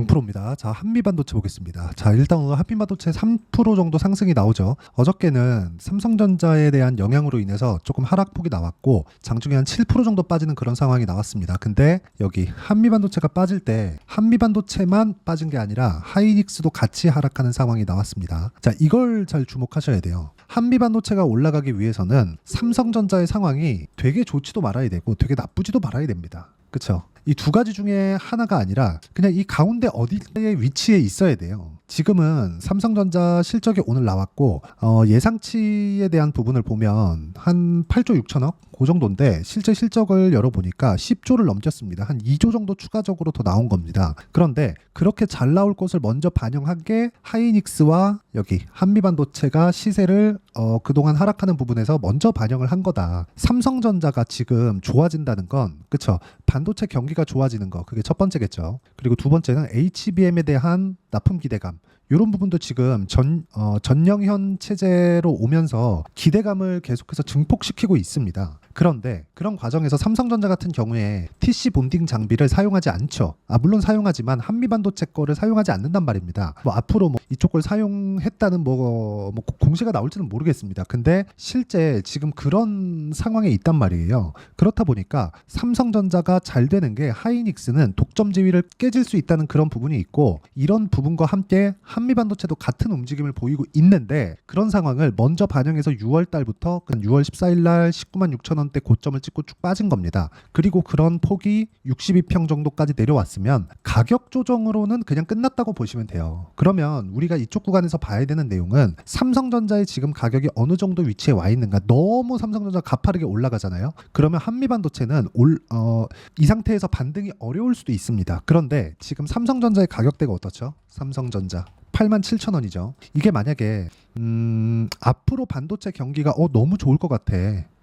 강프로입니다. 자, 한미반도체 보겠습니다. 자, 일단 오늘 한미반도체 3% 정도 상승이 나오죠. 어저께는 삼성전자에 대한 영향으로 인해서 조금 하락폭이 나왔고 장중에 한 7% 정도 빠지는 그런 상황이 나왔습니다. 근데 여기 한미반도체가 빠질 때 한미반도체만 빠진 게 아니라 하이닉스도 같이 하락하는 상황이 나왔습니다. 자, 이걸 잘 주목하셔야 돼요. 한미반도체가 올라가기 위해서는 삼성전자의 상황이 되게 좋지도 말아야 되고 되게 나쁘지도 말아야 됩니다. 그쵸? 이 두 가지 중에 하나가 아니라 그냥 이 가운데 어디에 위치해 있어야 돼요. 지금은 삼성전자 실적이 오늘 나왔고 예상치에 대한 부분을 보면 한 8조 6천억 그 정도인데 실제 실적을 열어보니까 10조를 넘겼습니다. 한 2조 정도 추가적으로 더 나온 겁니다. 그런데 그렇게 잘 나올 것을 먼저 반영한 게 하이닉스와 여기 한미반도체가 시세를 그동안 하락하는 부분에서 먼저 반영을 한 거다. 삼성전자가 지금 좋아진다는 건 그쵸? 반도체 경기가 좋아지는 거 그게 첫 번째겠죠. 그리고 두 번째는 HBM에 대한 납품 기대감. 이런 부분도 지금 전영현 체제로 오면서 기대감을 계속해서 증폭시키고 있습니다. 그런데 그런 과정에서 삼성전자 같은 경우에 TC 본딩 장비를 사용하지 않죠. 물론 사용하지만 한미반도체 거를 사용하지 않는단 말입니다. 앞으로 이쪽 걸 사용했다는 공시가 나올지는 모르겠습니다. 근데 실제 지금 그런 상황에 있단 말이에요. 그렇다 보니까 삼성전자가 잘 되는 게 하이닉스는 독점 지위를 깨질 수 있다는 그런 부분이 있고 이런 부분과 함께 한미반도체도 같은 움직임을 보이고 있는데 그런 상황을 먼저 반영해서 6월 달부터 6월 14일 날 19만 6천 원대 고점을 찍고 쭉 빠진 겁니다. 그리고 그런 폭이 62평 정도까지 내려왔으면 가격 조정으로는 그냥 끝났다고 보시면 돼요. 그러면 우리가 이쪽 구간에서 봐야 되는 내용은 삼성전자의 지금 가격이 어느 정도 위치에 와 있는가. 너무 삼성전자가 가파르게 올라가잖아요. 그러면 한미반도체는 이 상태에서 반등이 어려울 수도 있습니다. 그런데 지금 삼성전자의 가격대가 어떻죠? 삼성전자 87,000원이죠. 이게 만약에 앞으로 반도체 경기가 너무 좋을 것 같아.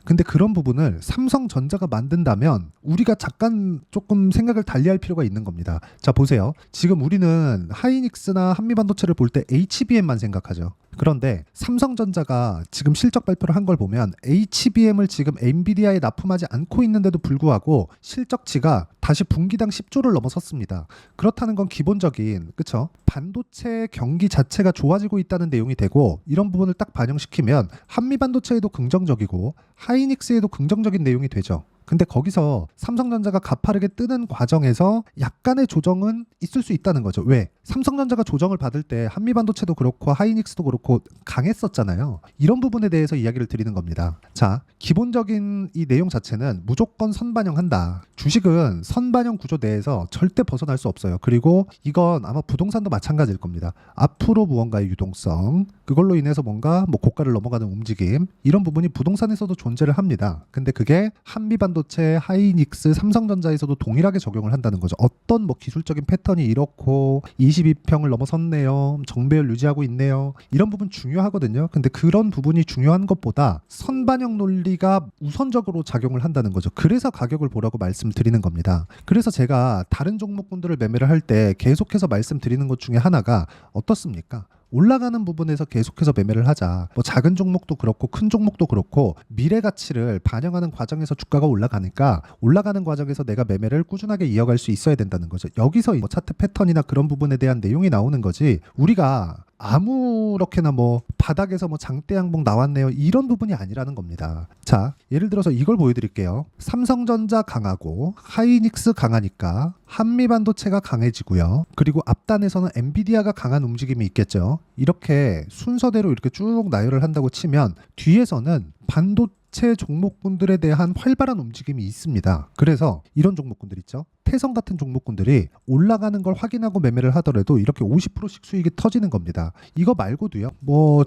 근데 그런 부분을 삼성전자가 만든다면 우리가 잠깐 조금 생각을 달리할 필요가 있는 겁니다. 자, 보세요. 지금 우리는 하이닉스나 한미반도체를 볼 때 HBM만 생각하죠. 그런데 삼성전자가 지금 실적 발표를 한 걸 보면 HBM을 지금 엔비디아에 납품하지 않고 있는데도 불구하고 실적치가 다시 분기당 10조를 넘어섰습니다. 그렇다는 건 기본적인 그쵸? 반도체 경기 자체가 좋아지고 있다는 내용이 되고 이런 부분을 딱 반영시키면 한미반도체에도 긍정적이고 하이닉스에도 긍정적인 내용이 되죠. 근데 거기서 삼성전자가 가파르게 뜨는 과정에서 약간의 조정은 있을 수 있다는 거죠. 왜? 삼성전자가 조정을 받을 때 한미반도체도 그렇고 하이닉스도 그렇고 강했었잖아요. 이런 부분에 대해서 이야기를 드리는 겁니다. 자, 기본적인 이 내용 자체는 무조건 선반영한다. 주식은 선반영 구조 내에서 절대 벗어날 수 없어요. 그리고 이건 아마 부동산도 마찬가지일 겁니다. 앞으로 무언가의 유동성, 그걸로 인해서 뭔가 고가를 넘어가는 움직임, 이런 부분이 부동산에서도 존재를 합니다. 근데 그게 한미반도체, 하이닉스, 삼성전자에서도 동일하게 적용을 한다는 거죠. 어떤 기술적인 패턴이 이렇고 22평을 넘어섰네요. 정배열 유지하고 있네요. 이런 부분 중요하거든요. 근데 그런 부분이 중요한 것보다 선반영 논리가 우선적으로 작용을 한다는 거죠. 그래서 가격을 보라고 말씀드리는 겁니다. 그래서 제가 다른 종목군들을 매매를 할 때 계속해서 말씀드리는 것 중에 하나가 어떻습니까? 올라가는 부분에서 계속해서 매매를 하자. 작은 종목도 그렇고 큰 종목도 그렇고 미래 가치를 반영하는 과정에서 주가가 올라가니까 올라가는 과정에서 내가 매매를 꾸준하게 이어갈 수 있어야 된다는 거죠. 여기서 차트 패턴이나 그런 부분에 대한 내용이 나오는 거지 우리가 아무렇게나 바닥에서 장대 양봉 나왔네요 이런 부분이 아니라는 겁니다. 자, 예를 들어서 이걸 보여드릴게요. 삼성전자 강하고 하이닉스 강하니까 한미반도체가 강해지고요. 그리고 앞단에서는 엔비디아가 강한 움직임이 있겠죠. 이렇게 순서대로 이렇게 쭉 나열을 한다고 치면 뒤에서는 반도체 종목군들에 대한 활발한 움직임이 있습니다. 그래서 이런 종목군들 있죠. 태성 같은 종목군들이 올라가는 걸 확인하고 매매를 하더라도 이렇게 50%씩 수익이 터지는 겁니다. 이거 말고도요.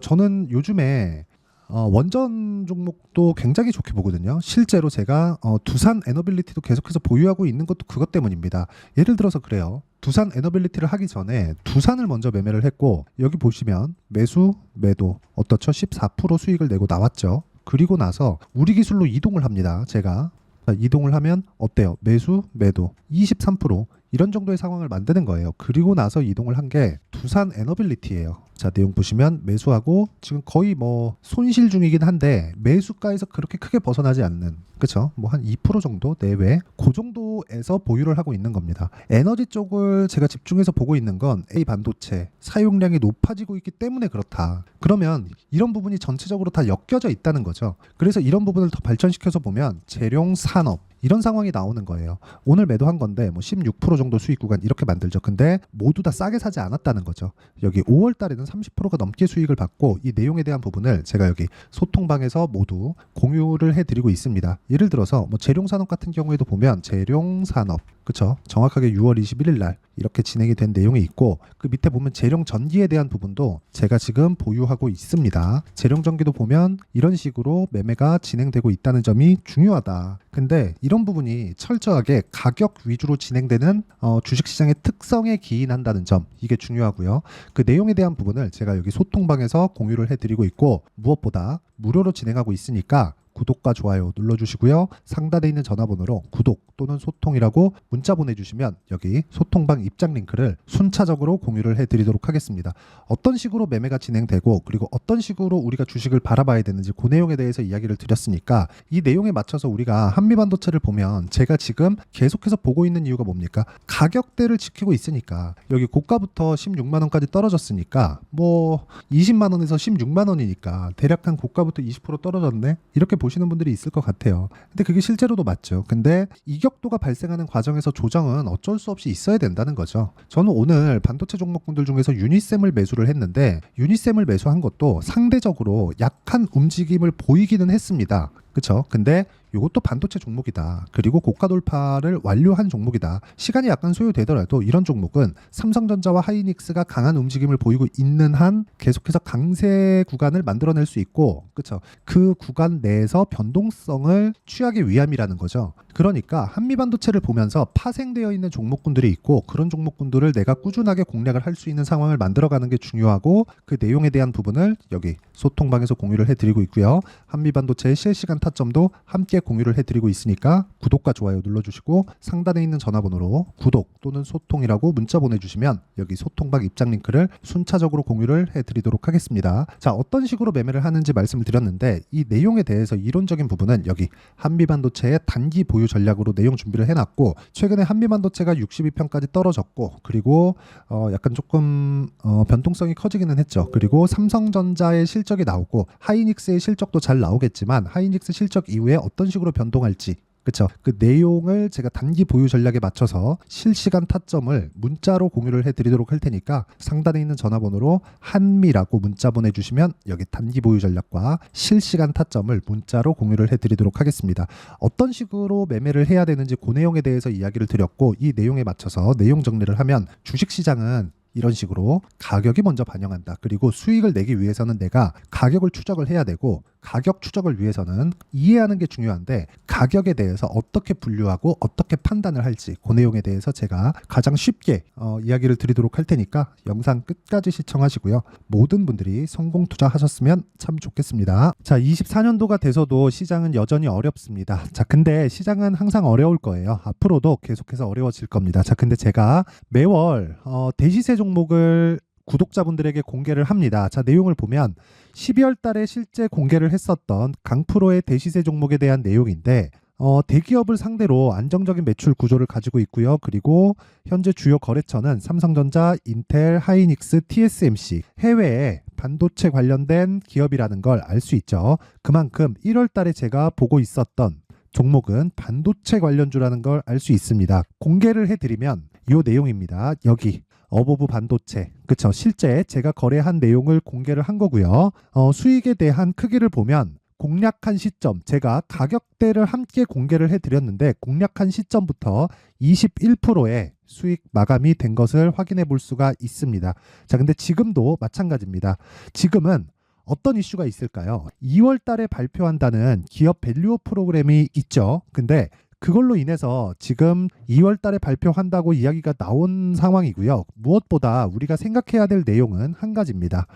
저는 요즘에 원전 종목도 굉장히 좋게 보거든요. 실제로 제가 두산 에너빌리티도 계속해서 보유하고 있는 것도 그것 때문입니다. 예를 들어서 그래요. 두산 에너빌리티를 하기 전에 두산을 먼저 매매를 했고 여기 보시면 매수, 매도 어떻죠? 14% 수익을 내고 나왔죠. 그리고 나서 우리 기술로 이동을 합니다. 제가 이동을 하면 어때요? 매수, 매도 23%. 이런 정도의 상황을 만드는 거예요. 그리고 나서 이동을 한 게 두산 에너빌리티예요. 자, 내용 보시면 매수하고 지금 거의 뭐 손실 중이긴 한데 매수가에서 그렇게 크게 벗어나지 않는, 그쵸? 뭐 한 2% 정도 내외 그 정도에서 보유를 하고 있는 겁니다. 에너지 쪽을 제가 집중해서 보고 있는 건 A 반도체 사용량이 높아지고 있기 때문에 그렇다. 그러면 이런 부분이 전체적으로 다 엮여져 있다는 거죠. 그래서 이런 부분을 더 발전시켜서 보면 재룡 산업 이런 상황이 나오는 거예요. 오늘 매도한 건데 뭐 16% 정도 수익 구간 이렇게 만들죠. 근데 모두 다 싸게 사지 않았다는 거죠. 여기 5월 달에는 30%가 넘게 수익을 받고 이 내용에 대한 부분을 제가 여기 소통방에서 모두 공유를 해드리고 있습니다. 예를 들어서 뭐 재룡산업 같은 경우에도 보면 재룡산업, 그쵸? 정확하게 6월 21일 날 이렇게 진행이 된 내용이 있고, 그 밑에 보면 재룡전기에 대한 부분도 제가 지금 보유하고 있습니다. 재룡전기도 보면 이런 식으로 매매가 진행되고 있다는 점이 중요하다. 근데 이런 부분이 철저하게 가격 위주로 진행되는 주식시장의 특성에 기인한다는 점, 이게 중요하고요. 그 내용에 대한 부분을 제가 여기 소통방에서 공유를 해드리고 있고, 무엇보다 무료로 진행하고 있으니까 구독과 좋아요 눌러주시고요. 상단에 있는 전화번호로 구독 또는 소통이라고 문자 보내주시면 여기 소통방 입장 링크를 순차적으로 공유를 해드리도록 하겠습니다. 어떤 식으로 매매가 진행되고 그리고 어떤 식으로 우리가 주식을 바라봐야 되는지 그 내용에 대해서 이야기를 드렸으니까, 이 내용에 맞춰서 우리가 한미반도체를 보면 제가 지금 계속해서 보고 있는 이유가 뭡니까? 가격대를 지키고 있으니까. 여기 고가부터 16만 원까지 떨어졌으니까 뭐 20만 원에서 16만 원이니까 대략 한 고가부터 20% 떨어졌네? 이렇게 보시는 분들이 있을 것 같아요. 근데 그게 실제로도 맞죠. 근데 이격도가 발생하는 과정에서 조정은 어쩔 수 없이 있어야 된다는 거죠. 저는 오늘 반도체 종목군들 중에서 유니셈을 매수를 했는데, 유니셈을 매수한 것도 상대적으로 약한 움직임을 보이기는 했습니다. 그쵸? 근데 이것도 반도체 종목이다. 그리고 고가 돌파를 완료한 종목이다. 시간이 약간 소요되더라도 이런 종목은 삼성전자와 하이닉스가 강한 움직임을 보이고 있는 한 계속해서 강세 구간을 만들어낼 수 있고, 그쵸? 그 구간 내에서 변동성을 취하기 위함이라는 거죠. 그러니까 한미반도체를 보면서 파생되어 있는 종목군들이 있고, 그런 종목군들을 내가 꾸준하게 공략을 할 수 있는 상황을 만들어가는 게 중요하고, 그 내용에 대한 부분을 여기 소통방에서 공유를 해드리고 있고요. 한미반도체의 실시간 타점도 함께 공유를 해드리고 있으니까 구독과 좋아요 눌러주시고, 상단에 있는 전화번호로 구독 또는 소통이라고 문자 보내주시면 여기 소통방 입장 링크를 순차적으로 공유를 해드리도록 하겠습니다. 자, 어떤 식으로 매매를 하는지 말씀을 드렸는데, 이 내용에 대해서 이론적인 부분은 여기 한미반도체의 단기 보유 전략으로 내용 준비를 해놨고, 최근에 한미반도체가 62평까지 떨어졌고, 그리고 약간 조금 변동성이 커지기는 했죠. 그리고 삼성전자의 실적이 나오고 하이닉스의 실적도 잘 나오겠지만 하이닉스 실적 이후에 어떤 식으로 변동할지, 그쵸? 그 내용을 제가 단기 보유 전략에 맞춰서 실시간 타점을 문자로 공유를 해드리도록 할 테니까 상단에 있는 전화번호로 한미라고 문자 보내주시면 여기 단기 보유 전략과 실시간 타점을 문자로 공유를 해드리도록 하겠습니다. 어떤 식으로 매매를 해야 되는지 그 내용에 대해서 이야기를 드렸고, 이 내용에 맞춰서 내용 정리를 하면 주식시장은 이런 식으로 가격이 먼저 반영한다. 그리고 수익을 내기 위해서는 내가 가격을 추적을 해야 되고, 가격 추적을 위해서는 이해하는 게 중요한데, 가격에 대해서 어떻게 분류하고 어떻게 판단을 할지 그 내용에 대해서 제가 가장 쉽게 이야기를 드리도록 할 테니까 영상 끝까지 시청하시고요. 모든 분들이 성공 투자하셨으면 참 좋겠습니다. 자, 24년도가 돼서도 시장은 여전히 어렵습니다. 자, 근데 시장은 항상 어려울 거예요. 앞으로도 계속해서 어려워질 겁니다. 자, 근데 제가 매월 대시세 종목을 구독자분들에게 공개를 합니다. 자, 내용을 보면 12월 달에 실제 공개를 했었던 강프로의 대시세 종목에 대한 내용인데, 대기업을 상대로 안정적인 매출 구조를 가지고 있고요. 그리고 현재 주요 거래처는 삼성전자, 인텔, 하이닉스, TSMC, 해외에 반도체 관련된 기업이라는 걸 알 수 있죠. 그만큼 1월 달에 제가 보고 있었던 종목은 반도체 관련주라는 걸 알 수 있습니다. 공개를 해드리면 이 내용입니다. 여기 어보브 반도체, 그쵸? 실제 제가 거래한 내용을 공개를 한 거고요. 수익에 대한 크기를 보면 공략한 시점, 제가 가격대를 함께 공개를 해드렸는데 공략한 시점부터 21%의 수익 마감이 된 것을 확인해 볼 수가 있습니다. 자, 근데 지금도 마찬가지입니다. 지금은 어떤 이슈가 있을까요? 2월 달에 발표한다는 기업 밸류업 프로그램이 있죠. 근데 그걸로 인해서 지금 2월 달에 발표한다고 이야기가 나온 상황이고요. 무엇보다 우리가 생각해야 될 내용은 한 가지입니다.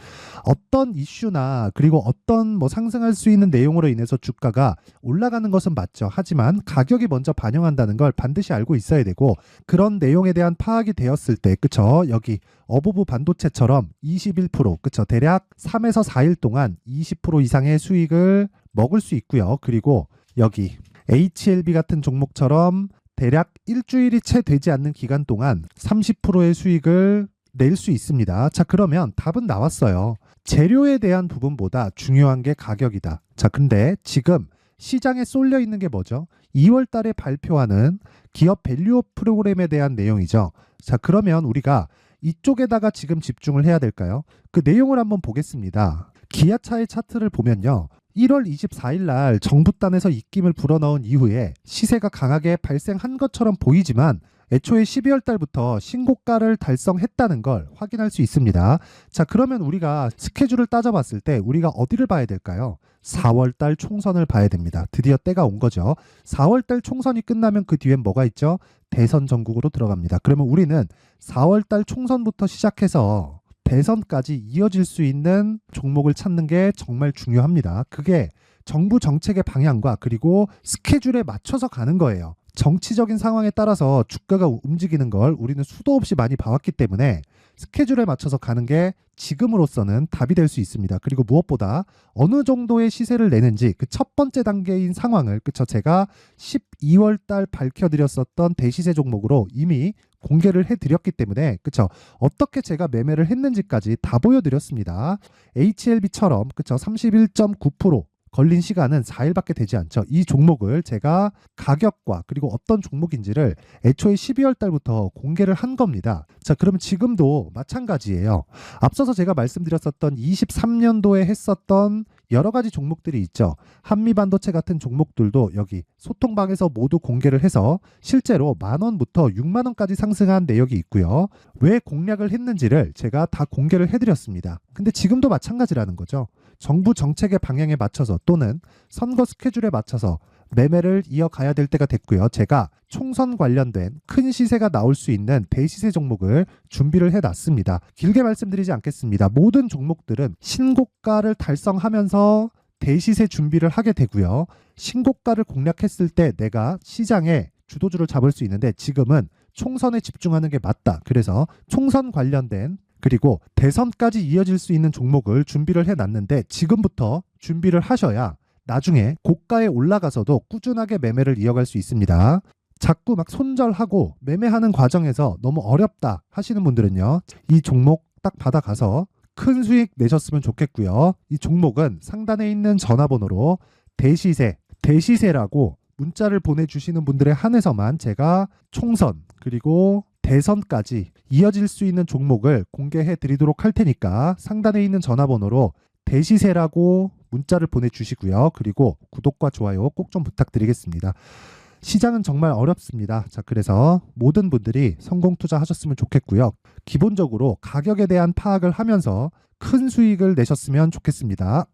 어떤 이슈나 그리고 어떤 뭐 상승할 수 있는 내용으로 인해서 주가가 올라가는 것은 맞죠. 하지만 가격이 먼저 반영한다는 걸 반드시 알고 있어야 되고, 그런 내용에 대한 파악이 되었을 때, 그쵸? 여기 어부부 반도체처럼 21%, 그쵸? 대략 3에서 4일 동안 20% 이상의 수익을 먹을 수 있고요. 그리고 여기 HLB 같은 종목처럼 대략 일주일이 채 되지 않는 기간 동안 30%의 수익을 낼 수 있습니다. 자, 그러면 답은 나왔어요. 재료에 대한 부분보다 중요한 게 가격이다. 자, 근데 지금 시장에 쏠려 있는 게 뭐죠? 2월 달에 발표하는 기업 밸류업 프로그램에 대한 내용이죠. 자, 그러면 우리가 이쪽에다가 지금 집중을 해야 될까요? 그 내용을 한번 보겠습니다. 기아차의 차트를 보면요. 1월 24일 날 정부단에서 입김을 불어넣은 이후에 시세가 강하게 발생한 것처럼 보이지만 애초에 12월 달부터 신고가를 달성했다는 걸 확인할 수 있습니다. 자, 그러면 우리가 스케줄을 따져봤을 때 우리가 어디를 봐야 될까요? 4월 달 총선을 봐야 됩니다. 드디어 때가 온 거죠. 4월 달 총선이 끝나면 그 뒤엔 뭐가 있죠? 대선 전국으로 들어갑니다. 그러면 우리는 4월 달 총선부터 시작해서 대선까지 이어질 수 있는 종목을 찾는 게 정말 중요합니다. 그게 정부 정책의 방향과 그리고 스케줄에 맞춰서 가는 거예요. 정치적인 상황에 따라서 주가가 움직이는 걸 우리는 수도 없이 많이 봐왔기 때문에 스케줄에 맞춰서 가는 게 지금으로서는 답이 될 수 있습니다. 그리고 무엇보다 어느 정도의 시세를 내는지 그 첫 번째 단계인 상황을, 그쵸, 제가 12월 달 밝혀드렸었던 대시세 종목으로 이미 공개를 해드렸기 때문에, 그쵸, 어떻게 제가 매매를 했는지까지 다 보여드렸습니다. HLB처럼, 그쵸, 31.9% 걸린 시간은 4일밖에 되지 않죠. 이 종목을 제가 가격과 그리고 어떤 종목인지를 애초에 12월 달부터 공개를 한 겁니다. 자, 그러면 지금도 마찬가지예요. 앞서서 제가 말씀드렸었던 23년도에 했었던 여러 가지 종목들이 있죠. 한미반도체 같은 종목들도 여기 소통방에서 모두 공개를 해서 실제로 10,000원부터 60,000원까지 상승한 내역이 있고요. 왜 공략을 했는지를 제가 다 공개를 해드렸습니다. 근데 지금도 마찬가지라는 거죠. 정부 정책의 방향에 맞춰서 또는 선거 스케줄에 맞춰서 매매를 이어가야 될 때가 됐고요. 제가 총선 관련된 큰 시세가 나올 수 있는 대시세 종목을 준비를 해놨습니다. 길게 말씀드리지 않겠습니다. 모든 종목들은 신고가를 달성하면서 대시세 준비를 하게 되고요. 신고가를 공략했을 때 내가 시장에 주도주를 잡을 수 있는데 지금은 총선에 집중하는 게 맞다. 그래서 총선 관련된 그리고 대선까지 이어질 수 있는 종목을 준비를 해놨는데 지금부터 준비를 하셔야 나중에 고가에 올라가서도 꾸준하게 매매를 이어갈 수 있습니다. 자꾸 막 손절하고 매매하는 과정에서 너무 어렵다 하시는 분들은요, 이 종목 딱 받아가서 큰 수익 내셨으면 좋겠고요. 이 종목은 상단에 있는 전화번호로 대시세라고 문자를 보내주시는 분들에 한해서만 제가 총선 그리고 대선까지 이어질 수 있는 종목을 공개해 드리도록 할 테니까 상단에 있는 전화번호로 대시세라고 문자를 보내주시고요. 그리고 구독과 좋아요 꼭 좀 부탁드리겠습니다. 시장은 정말 어렵습니다. 자, 그래서 모든 분들이 성공 투자하셨으면 좋겠고요. 기본적으로 가격에 대한 파악을 하면서 큰 수익을 내셨으면 좋겠습니다.